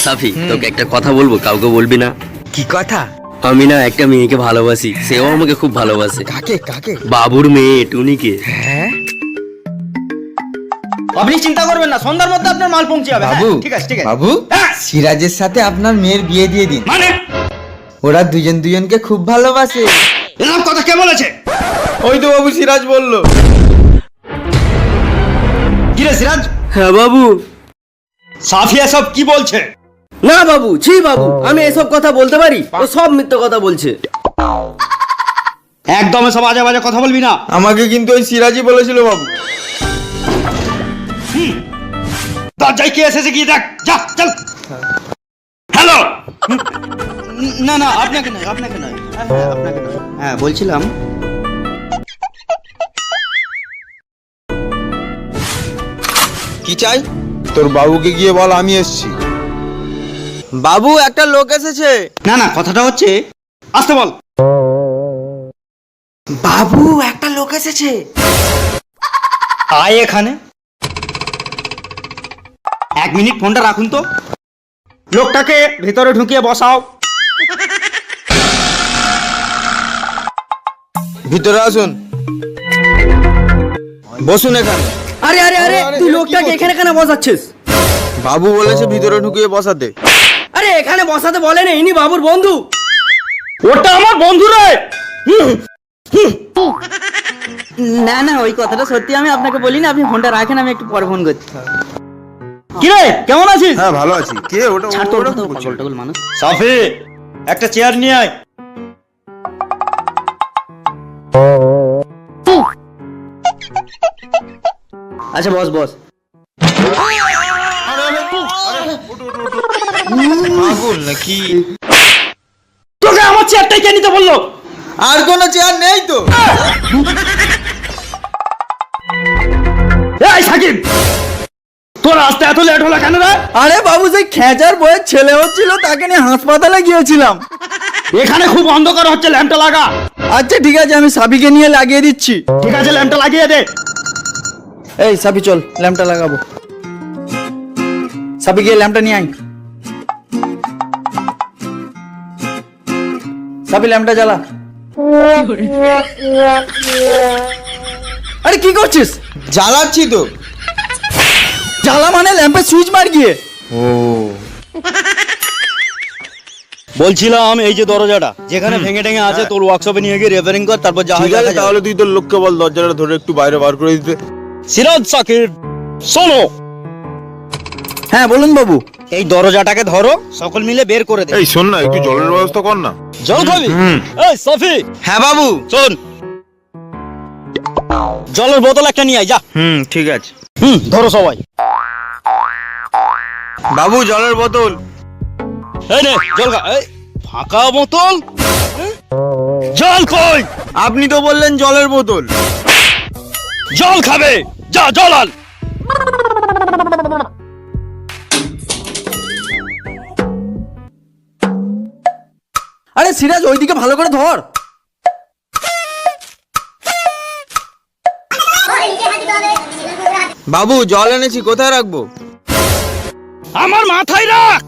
সাফি, তোকে একটা কথা বলবো, কাউকে বলবি না। কি কথা? আমি না একটা মেয়েকে ভালোবাসি, সেও আমাকে খুব ভালোবাসে। কাকে কাকে? বাবুর মেয়ে টুনিকে। হ্যাঁ আপনি চিন্তা করবেন না, সন্ধ্যার মধ্যে আপনার মাল পৌঁছে যাবে। বাবু, ঠিক আছে ঠিক আছে। বাবু, হ্যাঁ। সিরাজের সাথে আপনার মেয়ের বিয়ে দিয়ে দিন। মানে ওরা দুজন দুজনকে খুব ভালোবাসে। এরকম কথা কে বলেছে? ওই তো বাবু সিরাজ বললো। কি রে সিরাজ, হ্যাঁ বাবু। সাফিয়া সব কি বলছে? না বাবু, ছি বাবু, আমি এসব কথা বলতে পারি? ও সব মিথ্যে কথা বলছে। একদম এসব আজে বাজে কথা বলবি না। আমাকে কিন্তু ওই সিরাজই বলেছিল বাবু। দরজায় কে এসেছে কি দেখ, যা চল। হ্যালো। না না, আপনাকে নয়, আপনাকে নয়। হ্যাঁ, আপনাকে নয়। হ্যাঁ বলছিলাম, কি চাই? তোর বাবুকে গিয়ে বল আমি এসেছি। বাবু, একটা লোক এসেছে। না না, কথাটা হচ্ছে আসতে বল। বাবু, একটা লোক এসেছে। আয় এখানে। 1 মিনিট ফোনটা রাখুন তো। লোকটাকে ভেতরে ঢুকিয়ে বসাও। ভিতরে আসুন, বসুন এখানে। আরে আরে আরে, তুই লোকটাকে এখানে কেন বসাচ্ছিস? বাবু বলেছে ভিতরে ঢুকিয়ে বসাতে। আরে এখানে বসাতে বলে না, ইনি বাবুর বন্ধু। ওটা আমার বন্ধু রে। না না, ওই কথাটা সত্যি আমি আপনাকে বলি না, আপনি ফোনটা রাখেন, আমি একটু পরে ফোন করছি। কি রে, কেমন আছিস? হ্যাঁ ভালো আছি। কে ওটা? ছাড় তো, ওটা তো পাগল টাগল মানুষ। সাফি, একটা চেয়ার নিয়ে আয়। আচ্ছা বস বস। পাগল নাকি? তোকে আমার চেয়ারটাই কে নিতে বললো? আর কোনো চেয়ার নেই তো। এই সাকিব, তোর আসতে এত লেট হলো কেন রে? আরে বাবু, সেই খেঁচার বইয়ের ছেলে হচ্ছিল, তাকে নিয়ে হাসপাতালে গিয়েছিলাম। এখানে খুব অন্ধকার হচ্ছে, ল্যাম্পটা লাগা। আচ্ছা ঠিক আছে, আমি সাবিকে নিয়ে লাগিয়ে দিচ্ছি। ঠিক আছে, ল্যাম্পটা লাগিয়ে দে। এই সাবি, চল ল্যাম্পটা লাগাবো। সাবি, গিয়ে ল্যাম্পটা নিয়ে আয়। সাবি, ল্যাম্পটা জ্বালা। আরে কি করছিস? জ্বালাচ্ছি তো। জ্বালা মানে ল্যাম্পের সুইচ মার গিয়ে। ও, বলছিলাম এই যে দরজাটা যেখানে ভেঙে টেঙে আছে, তোর ওয়ার্কশপে নিয়ে গিয়ে রিপেয়ারিং কর, তারপর যা হয় ঠিক আছে, দেখা যাবে। তাহলে তুই তোর লোককে বল দরজাটা ধরে একটু বাইরে বার করে দিতে। সিরাজ, সাকিব, শোনো। হ্যাঁ বলুন বাবু। এই দরজাটাকে ধরো, সকল মিলে বের করে দে। এই শোন না, একটু জলের ব্যবস্থা কর না। জল খাবি? এই সাফি, হ্যাঁ বাবু। শোন, জলের বোতল একটা নিয়ে আয়, যা। ঠিক আছে ধরো সবাই। বাবু, জলের বোতল। এই নে জল খা। এই ফাঁকা বোতল, জল কই? আপনি তো বললেন জলের বোতল। জল খাবে, যা জল আন। আরে সিরাজ, ওইদিকে ভালো করে ধর। বাবু, জল এনেছি, কোথায় রাখবো? আমার মাথায় রাখ।